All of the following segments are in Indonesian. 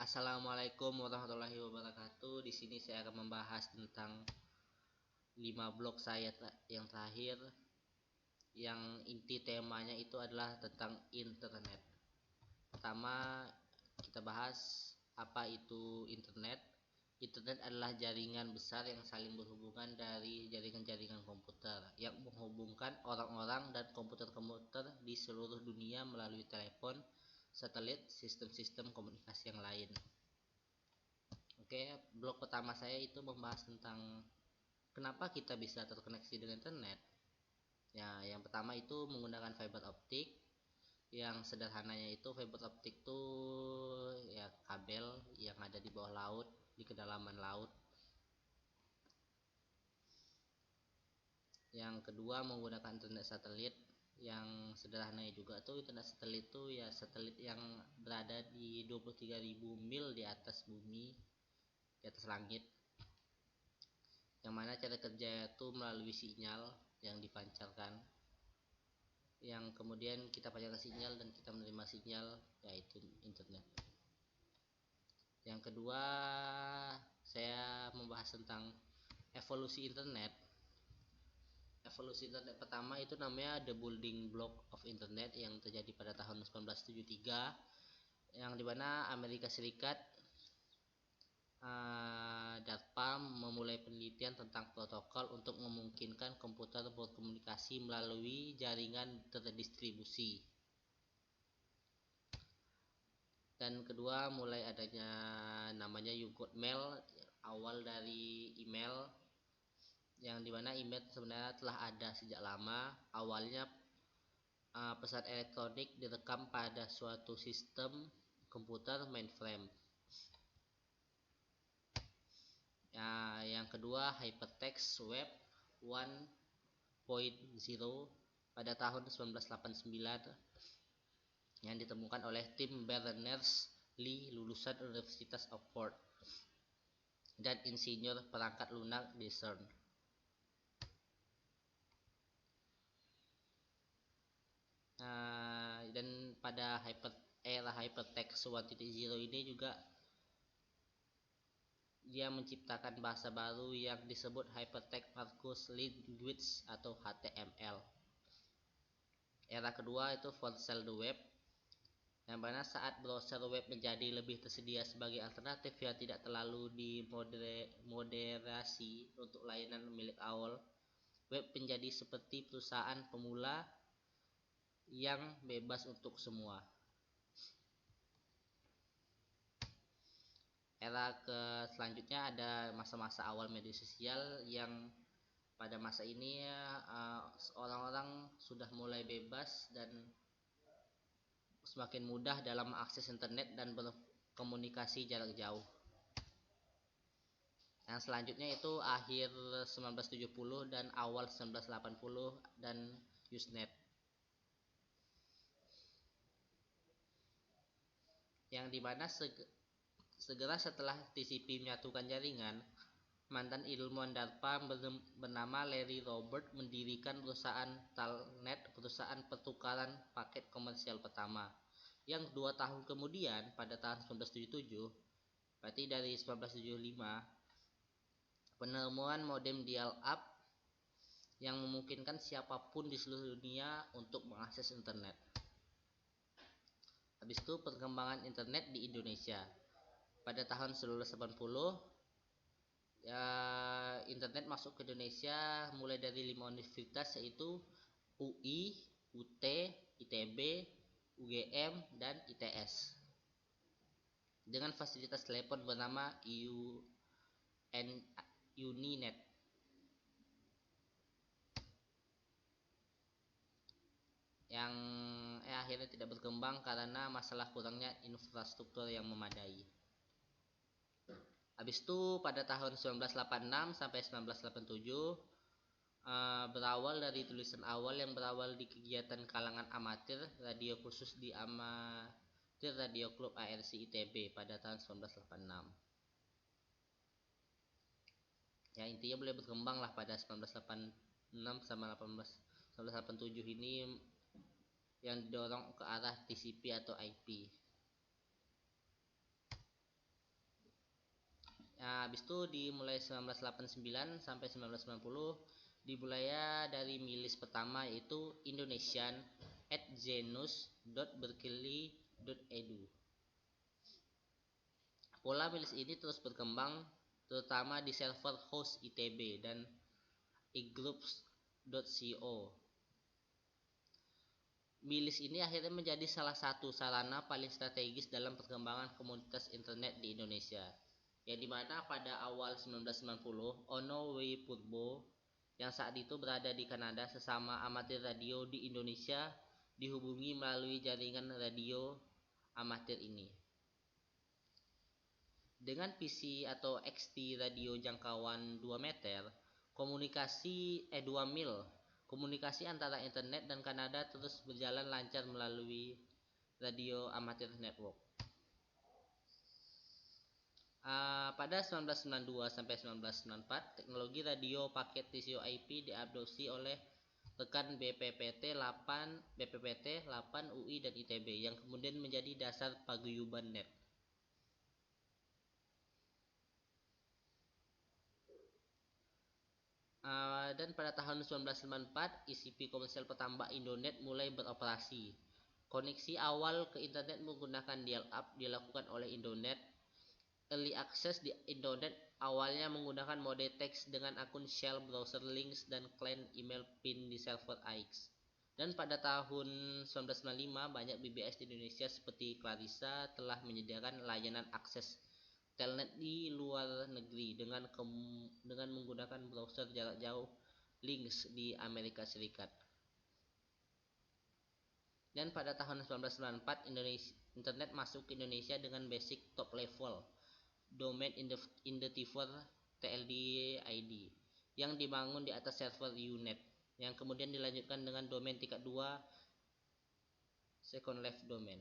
Assalamualaikum warahmatullahi wabarakatuh. Di sini saya akan membahas tentang 5 blog saya yang terakhir, yang inti temanya itu adalah tentang internet. Pertama, kita bahas apa itu internet. Internet adalah jaringan besar yang saling berhubungan dari jaringan-jaringan komputer yang menghubungkan orang-orang dan komputer-komputer di seluruh dunia melalui telepon, satelit, sistem-sistem komunikasi yang lain. Oke, blog pertama saya itu membahas tentang kenapa kita bisa terkoneksi dengan internet. Ya, yang pertama itu menggunakan fiber optik. Yang sederhananya itu fiber optik itu ya kabel yang ada di bawah laut, di kedalaman laut. Yang kedua menggunakan internet satelit. Yang sederhananya juga tuh internet satelit itu ya satelit yang berada di 23.000 mil di atas bumi, di atas langit, yang mana cara kerja itu melalui sinyal yang dipancarkan, yang kemudian kita pancarkan sinyal dan kita menerima sinyal, yaitu internet. Yang kedua, saya membahas tentang evolusi internet. Evolusi internet pertama itu namanya The Building Block of Internet yang terjadi pada tahun 1973, yang dimana Amerika Serikat DARPA memulai penelitian tentang protokol untuk memungkinkan komputer berkomunikasi melalui jaringan terdistribusi. Dan kedua, mulai adanya namanya You Got Mail, awal dari email, yang dimana email sebenarnya telah ada sejak lama. Awalnya pesan elektronik direkam pada suatu sistem komputer mainframe. Ya, yang kedua, Hypertext Web 1.0 pada tahun 1989 yang ditemukan oleh tim Berners-Lee, lulusan Universitas Oxford, dan insinyur perangkat lunak di CERN. Dan pada era Hypertext 1.0 ini juga dia menciptakan bahasa baru yang disebut Hypertext Markup Language atau HTML. Era kedua itu Font-Cell Web, yang mana saat browser web menjadi lebih tersedia sebagai alternatif yang tidak terlalu dimoderasi untuk layanan milik AOL, web menjadi seperti perusahaan pemula yang bebas untuk semua. Era selanjutnya ada masa-masa awal media sosial, yang pada masa ini orang-orang sudah mulai bebas dan semakin mudah dalam mengakses internet dan berkomunikasi jarak jauh. Yang selanjutnya itu akhir 1970 dan awal 1980 dan Usenet, yang dimana segera setelah TCP menyatukan jaringan, mantan ilmuwan DARPA bernama Larry Robert mendirikan perusahaan Telnet, perusahaan pertukaran paket komersial pertama, yang 2 tahun kemudian pada tahun 1977, berarti dari 1975, penemuan modem dial-up yang memungkinkan siapapun di seluruh dunia untuk mengakses internet. Habis itu perkembangan internet di Indonesia. Pada tahun 1980 ya, internet masuk ke Indonesia mulai dari 5 universitas, yaitu UI, UT, ITB, UGM, dan ITS, dengan fasilitas telepon bernama Uninet, yang akhirnya tidak berkembang karena masalah kurangnya infrastruktur yang memadai. Habis itu pada tahun 1986 sampai 1987 berawal dari tulisan awal yang berawal di kegiatan kalangan amatir radio khusus di Amatir Radio Klub ARC ITB pada tahun 1986. Ya, intinya boleh berkembang lah pada 1986 sama 1987 ini, yang didorong ke arah TCP atau IP. Habis itu dimulai 1989 sampai 1990 dimulai dari milis pertama yaitu indonesian@genus.berkeley.edu. Pola milis ini terus berkembang terutama di server host ITB dan egroups.co. Milis ini akhirnya menjadi salah satu sarana paling strategis dalam perkembangan komunitas internet di Indonesia. Yang dimana pada awal 1990, Ono W. Purbo yang saat itu berada di Kanada sesama amatir radio di Indonesia dihubungi melalui jaringan radio amatir ini. Dengan PC atau XT radio jangkauan 2 meter, 2 mil, komunikasi antara internet dan Kanada terus berjalan lancar melalui radio amatir network. Pada 1992 sampai 1994, teknologi radio paket TCP/IP diadopsi oleh rekan BPPT 8 UI dan ITB yang kemudian menjadi dasar paguyuban net. Dan pada tahun 1994, ICP komersial pertama Indonet mulai beroperasi. Koneksi awal ke internet menggunakan dial-up dilakukan oleh Indonet. Early access di Indonet awalnya menggunakan mode teks dengan akun shell browser links dan klien email pin di server AIX. Dan pada tahun 1995 banyak BBS di Indonesia seperti Clarissa telah menyediakan layanan akses telnet di luar negeri dengan menggunakan browser jarak jauh links di Amerika Serikat. Dan pada tahun 1994 internet masuk ke Indonesia dengan basic top level domain identifier TLD-ID yang dibangun di atas server Unet yang kemudian dilanjutkan dengan domain tingkat 2 second level domain.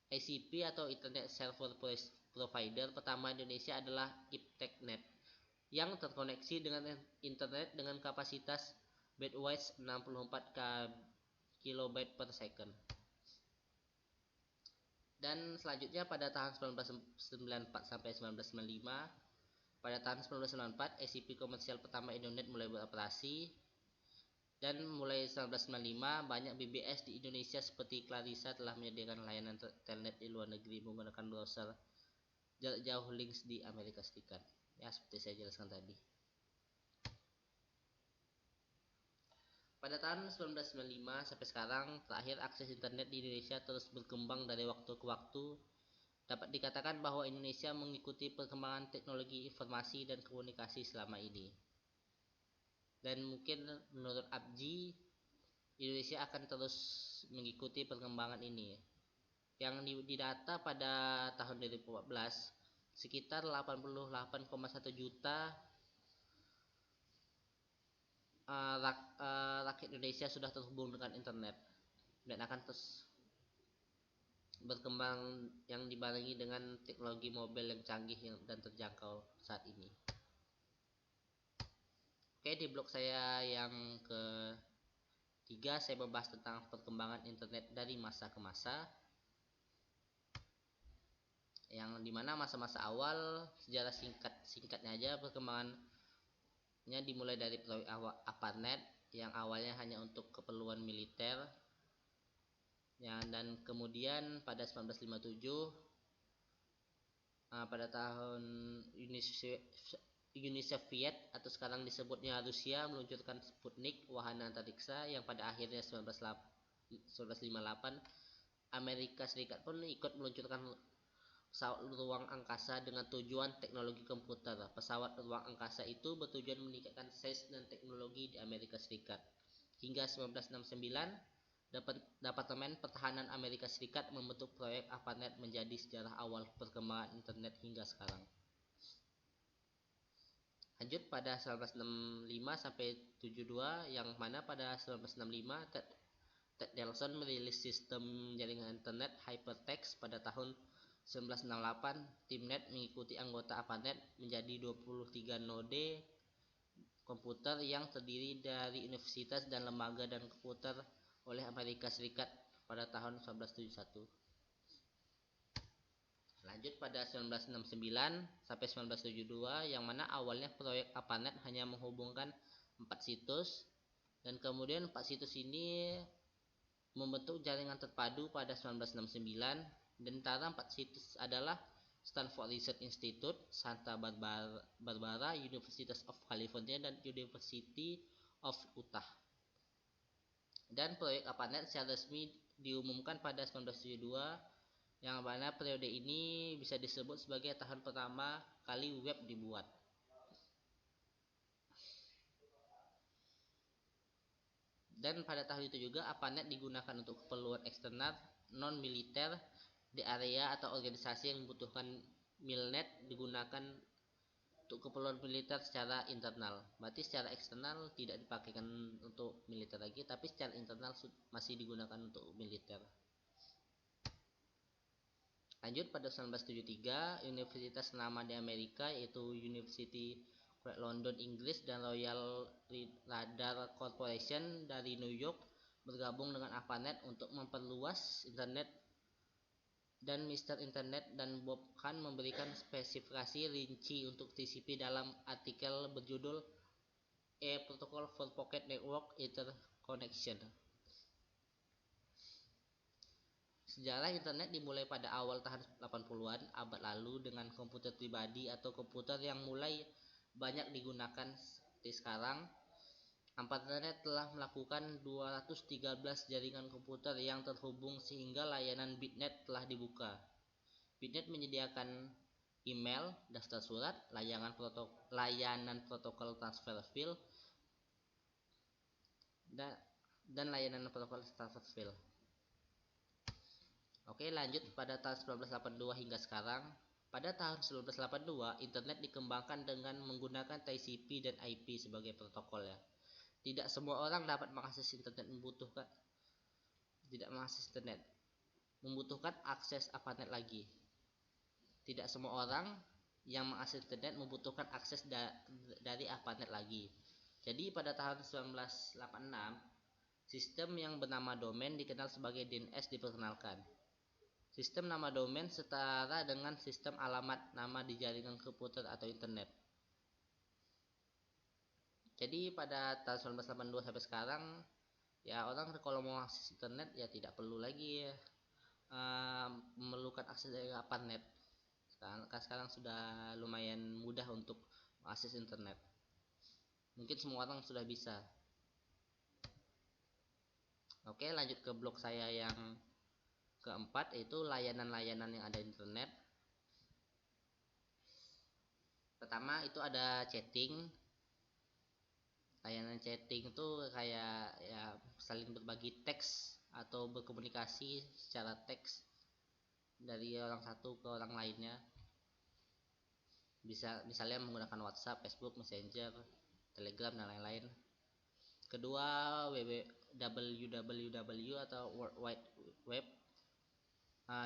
ICP atau Internet Server Provider pertama Indonesia adalah IPTechNet yang terkoneksi dengan internet dengan kapasitas bandwidth 64 KB per second. Dan selanjutnya pada tahun 1994 sampai 1995, pada tahun 1994 ICP komersial pertama Indonet mulai beroperasi. Dan mulai 1995 banyak BBS di Indonesia seperti Clarissa telah menyediakan layanan telnet di luar negeri menggunakan browser jarak jauh links di Amerika Serikat. Ya, seperti saya jelaskan tadi. Pada tahun 1995 sampai sekarang, terakhir akses internet di Indonesia terus berkembang dari waktu ke waktu. Dapat dikatakan bahwa Indonesia mengikuti perkembangan teknologi informasi dan komunikasi selama ini. Dan mungkin menurut Abji, Indonesia akan terus mengikuti perkembangan ini. Yang didata pada tahun 2014, sekitar 88,1 juta rakyat Indonesia sudah terhubung dengan internet dan akan terus berkembang yang dibarengi dengan teknologi mobil yang canggih dan terjangkau saat ini. Oke, di blog saya yang ketiga saya membahas tentang perkembangan internet dari masa ke masa, yang dimana masa-masa awal sejarah singkatnya aja perkembangannya dimulai dari proyek ARPANET yang awalnya hanya untuk keperluan militer ya, dan kemudian pada 1957 pada tahun Uni Soviet atau sekarang disebutnya Rusia meluncurkan Sputnik wahana antariksa yang pada akhirnya 1958 Amerika Serikat pun ikut meluncurkan pesawat ruang angkasa dengan tujuan teknologi komputer. Pesawat ruang angkasa itu bertujuan meningkatkan sains dan teknologi di Amerika Serikat. Hingga 1969, Departemen Pertahanan Amerika Serikat membentuk proyek ARPANET menjadi sejarah awal perkembangan internet hingga sekarang. Lanjut pada 1965 sampai 72, yang mana pada 1965 Ted Nelson merilis sistem jaringan internet hypertext. Pada tahun 1968, Timnet mengikuti anggota ARPANET menjadi 23 node komputer yang terdiri dari universitas dan lembaga dan komputer oleh Amerika Serikat pada tahun 1971. Lanjut pada 1969 sampai 1972, yang mana awalnya proyek ARPANET hanya menghubungkan 4 situs, dan kemudian 4 situs ini membentuk jaringan terpadu pada 1969. Dan antara 4 situs adalah Stanford Research Institute, Santa Barbara, University of California, dan University of Utah. Dan proyek ARPANET secara resmi diumumkan pada 1972, yang mana periode ini bisa disebut sebagai tahun pertama kali web dibuat. Dan pada tahun itu juga ARPANET digunakan untuk keperluan eksternal non-militer di area atau organisasi yang membutuhkan MILNET digunakan untuk keperluan militer secara internal. Berarti secara eksternal tidak dipakaikan untuk militer lagi, tapi secara internal masih digunakan untuk militer. Lanjut pada 1973, universitas ternama di Amerika yaitu University College London Inggris dan Royal Radar Corporation dari New York bergabung dengan ARPANET untuk memperluas internet, dan Mr. Internet dan Bob Kahn memberikan spesifikasi rinci untuk TCP dalam artikel berjudul A Protocol for Pocket Network Interconnection. Sejarah internet dimulai pada awal tahun 80-an abad lalu dengan komputer pribadi atau komputer yang mulai banyak digunakan seperti sekarang. ARPANET telah melakukan 213 jaringan komputer yang terhubung sehingga layanan BitNet telah dibuka. BitNet menyediakan email, daftar surat, layanan protokol transfer file, dan layanan protokol transfer file. Oke, lanjut pada tahun 1982 hingga sekarang. Pada tahun 1982, internet dikembangkan dengan menggunakan TCP dan IP sebagai protokol ya. Tidak semua orang dapat mengakses internet membutuhkan akses ARPANET lagi. Tidak semua orang yang mengakses internet membutuhkan akses dari ARPANET lagi. Jadi pada tahun 1986, sistem yang bernama domain dikenal sebagai DNS diperkenalkan. Sistem nama domain setara dengan sistem alamat nama di jaringan komputer atau internet. Jadi pada tahun 1982 sampai sekarang ya, orang kalau mau akses internet ya tidak perlu lagi memerlukan akses dari ARPANET. Sekarang sudah lumayan mudah untuk akses internet. Mungkin semua orang sudah bisa. Oke, lanjut ke blog saya yang keempat, yaitu layanan-layanan yang ada di internet. Pertama itu ada chatting. Layanan chatting itu kayak ya saling berbagi teks atau berkomunikasi secara teks dari orang satu ke orang lainnya. Bisa misalnya menggunakan WhatsApp, Facebook, Messenger, Telegram, dan lain-lain. Kedua, www atau World Wide Web,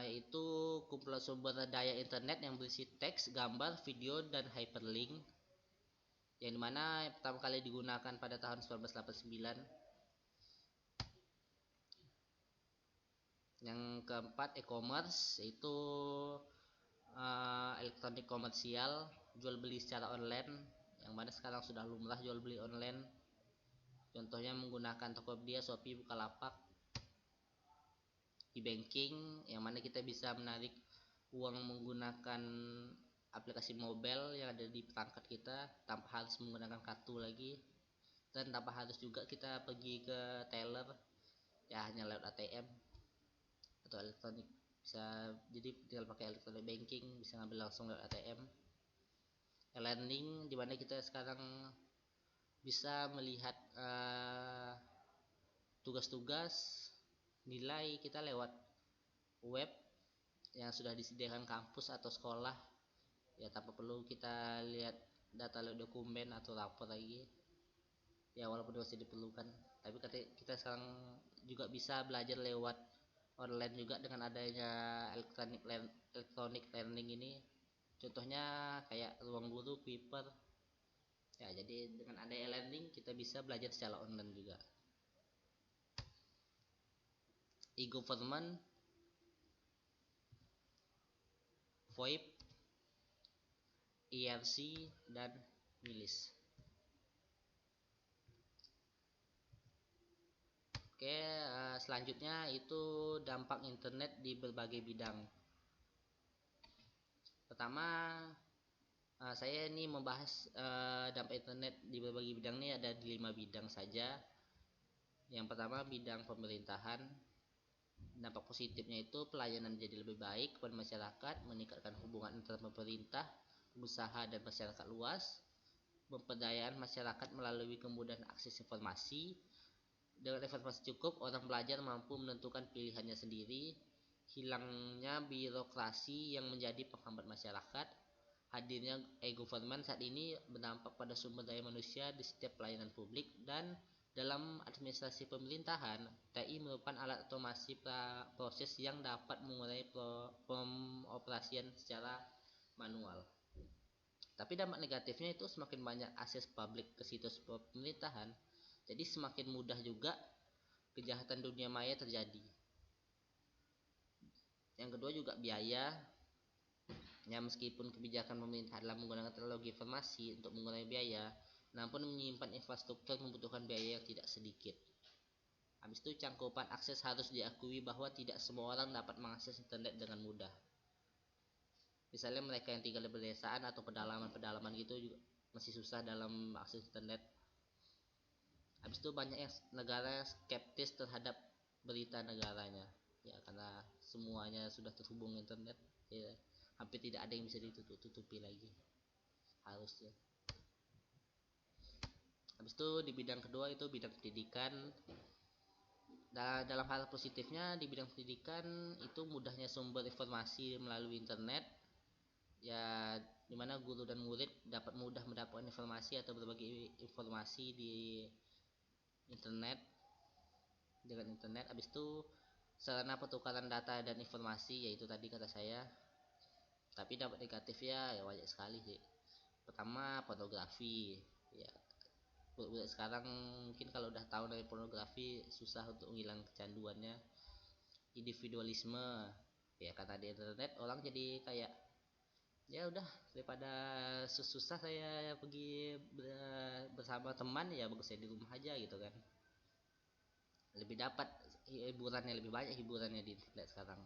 yaitu kumpulan sumber daya internet yang berisi teks, gambar, video, dan hyperlink, yang dimana pertama kali digunakan pada tahun 1989. Yang keempat, e-commerce, yaitu elektronik komersial, jual beli secara online, yang mana sekarang sudah lumrah jual beli online. Contohnya menggunakan Tokopedia, Shopee, Bukalapak. E-banking, yang mana kita bisa menarik uang menggunakan aplikasi mobile yang ada di perangkat kita tanpa harus menggunakan kartu lagi, dan tanpa harus juga kita pergi ke teller, ya hanya lewat ATM atau elektronik. Jadi tinggal pakai elektronik banking, bisa ngambil langsung lewat ATM. E-learning, dimana kita sekarang bisa melihat tugas-tugas nilai kita lewat web yang sudah disediakan kampus atau sekolah, ya tanpa perlu kita lihat data lewat dokumen atau rapor lagi, ya walaupun masih diperlukan. Tapi kita sekarang juga bisa belajar lewat online juga dengan adanya electronic learning ini. Contohnya kayak Ruang Guru, Paper. Ya, jadi dengan ada e-learning kita bisa belajar secara online juga. E-government, VoIP, IRC, dan milis. Oke, selanjutnya itu dampak internet di berbagai bidang. Pertama, saya ini membahas dampak internet di berbagai bidang ini ada di 5 bidang saja. Yang pertama bidang pemerintahan. Dampak positifnya itu pelayanan jadi lebih baik kepada masyarakat, meningkatkan hubungan antara pemerintah, usaha dan masyarakat luas, pemberdayaan masyarakat melalui kemudahan akses informasi. Dengan informasi cukup, orang belajar mampu menentukan pilihannya sendiri, hilangnya birokrasi yang menjadi penghambat masyarakat, hadirnya e-government saat ini berdampak pada sumber daya manusia di setiap pelayanan publik, dan dalam administrasi pemerintahan, TI merupakan alat otomasi proses yang dapat mengurangi pengoperasian secara manual. Tapi dampak negatifnya itu semakin banyak akses publik ke situs pemerintahan, jadi semakin mudah juga kejahatan dunia maya terjadi. Yang kedua juga biaya. Ya, meskipun kebijakan pemerintah adalah menggunakan teknologi informasi untuk mengurangi biaya, namun menyimpan infrastruktur membutuhkan biaya yang tidak sedikit. Habis itu cangkupan akses harus diakui bahwa tidak semua orang dapat mengakses internet dengan mudah. Misalnya mereka yang tinggal di pedesaan atau pedalaman-pedalaman gitu juga masih susah dalam akses internet. Habis itu banyak negara skeptis terhadap berita negaranya, ya karena semuanya sudah terhubung internet, ya hampir tidak ada yang bisa ditutupi lagi harusnya. Habis itu di bidang kedua itu bidang pendidikan. Dalam hal positifnya di bidang pendidikan itu mudahnya sumber informasi melalui internet, ya dimana guru dan murid dapat mudah mendapatkan informasi atau berbagi informasi di internet dengan internet. Habis itu sarana pertukaran data dan informasi, yaitu tadi kata saya. Tapi dampak negatifnya ya banyak sekali sih. Pertama pornografi, ya buat sekarang mungkin kalau udah tahu dari pornografi susah untuk menghilang kecanduannya. Individualisme, ya karena di internet orang jadi kayak ya udah daripada susah saya pergi bersama teman, ya bagus saya di rumah aja gitu kan, lebih dapat hiburannya, lebih banyak hiburannya di internet sekarang.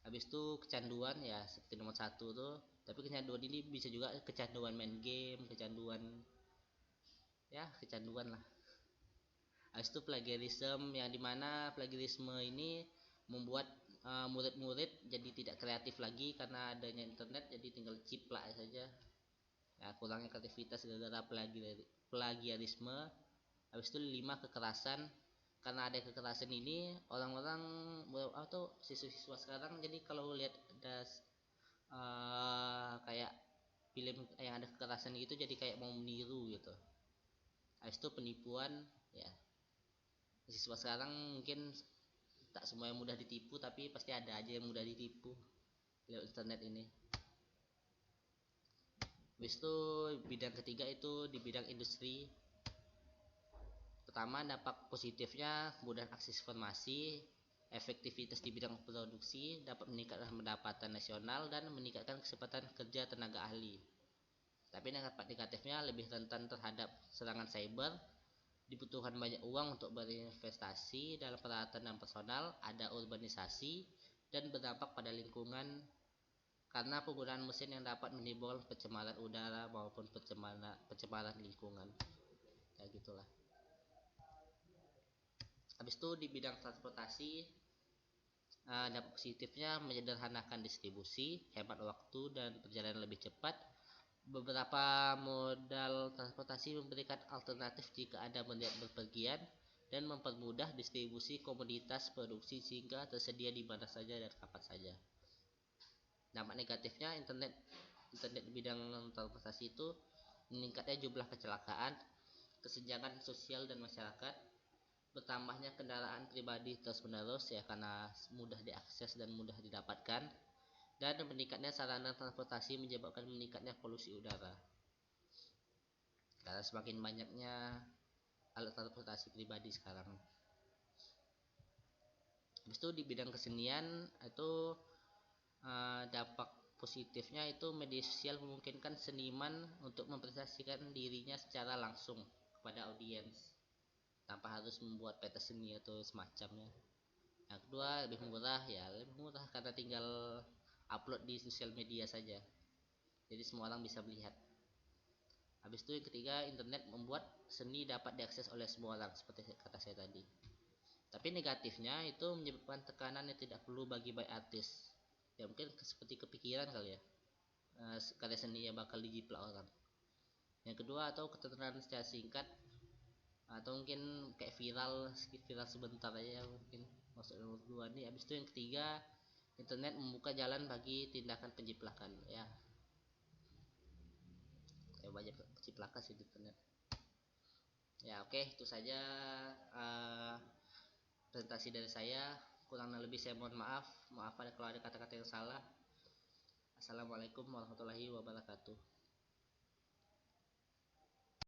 Habis itu kecanduan, ya seperti nomor satu tuh, tapi kecanduan ini bisa juga kecanduan main game, kecanduan, ya kecanduan lah. Habis itu plagiarisme, yang dimana plagiarisme ini membuat murid-murid jadi tidak kreatif lagi karena adanya internet, jadi tinggal ciplak saja, ya kurangnya kreativitas gara-gara plagiarisme. Habis itu 5 kekerasan. Karena ada kekerasan ini, orang-orang atau siswa-siswa sekarang jadi kalau lihat ada kayak film yang ada kekerasan gitu jadi kayak mau meniru gitu. Habis itu penipuan, ya siswa sekarang mungkin tak semua yang mudah ditipu, tapi pasti ada aja yang mudah ditipu lewat internet ini. Habis itu bidang ketiga itu di bidang industri. Pertama, dampak positifnya kemudahan akses informasi, efektivitas di bidang produksi, dapat meningkatkan pendapatan nasional dan meningkatkan kesempatan kerja tenaga ahli. Tapi dampak negatifnya lebih rentan terhadap serangan cyber, dibutuhkan banyak uang untuk berinvestasi dalam peralatan dan personal, ada urbanisasi, dan berdampak pada lingkungan karena penggunaan mesin yang dapat menimbulkan pencemaran udara maupun pencemaran lingkungan. Ya gitulah. Habis itu di bidang transportasi, dampak positifnya menyederhanakan distribusi, hemat waktu dan perjalanan lebih cepat. Beberapa modal transportasi memberikan alternatif jika ada niat berpergian dan mempermudah distribusi komoditas produksi sehingga tersedia di mana saja dan kapan saja. Dampak negatifnya internet di bidang transportasi itu meningkatnya jumlah kecelakaan, kesenjangan sosial dan masyarakat, bertambahnya kendaraan pribadi terus-menerus, ya karena mudah diakses dan mudah didapatkan, dan meningkatnya sarana transportasi menyebabkan meningkatnya polusi udara karena semakin banyaknya alat transportasi pribadi sekarang. Habis itu di bidang kesenian itu dampak positifnya itu media sosial memungkinkan seniman untuk mempresentasikan dirinya secara langsung kepada audiens tanpa harus membuat peta seni atau semacamnya. Yang kedua, lebih murah, ya lebih murah karena tinggal upload di sosial media saja, jadi semua orang bisa melihat. Habis itu yang ketiga, internet membuat seni dapat diakses oleh semua orang seperti kata saya tadi. Tapi negatifnya itu menyebabkan tekanan yang tidak perlu bagi baik artis, ya mungkin seperti kepikiran kali ya, karya seni yang bakal dijiplak orang. Yang kedua, atau ketenaran secara singkat, atau mungkin kayak viral viral sebentar aja mungkin, masuk nomor dua nih. Habis itu yang ketiga, internet membuka jalan bagi tindakan penjiplakan, ya kayak banyak penjiplakan sih di internet. Ya oke, itu saja uh, presentasi dari saya. Kurang lebih saya mohon maaf, maaf kalau ada kata-kata yang salah. Assalamualaikum warahmatullahi wabarakatuh.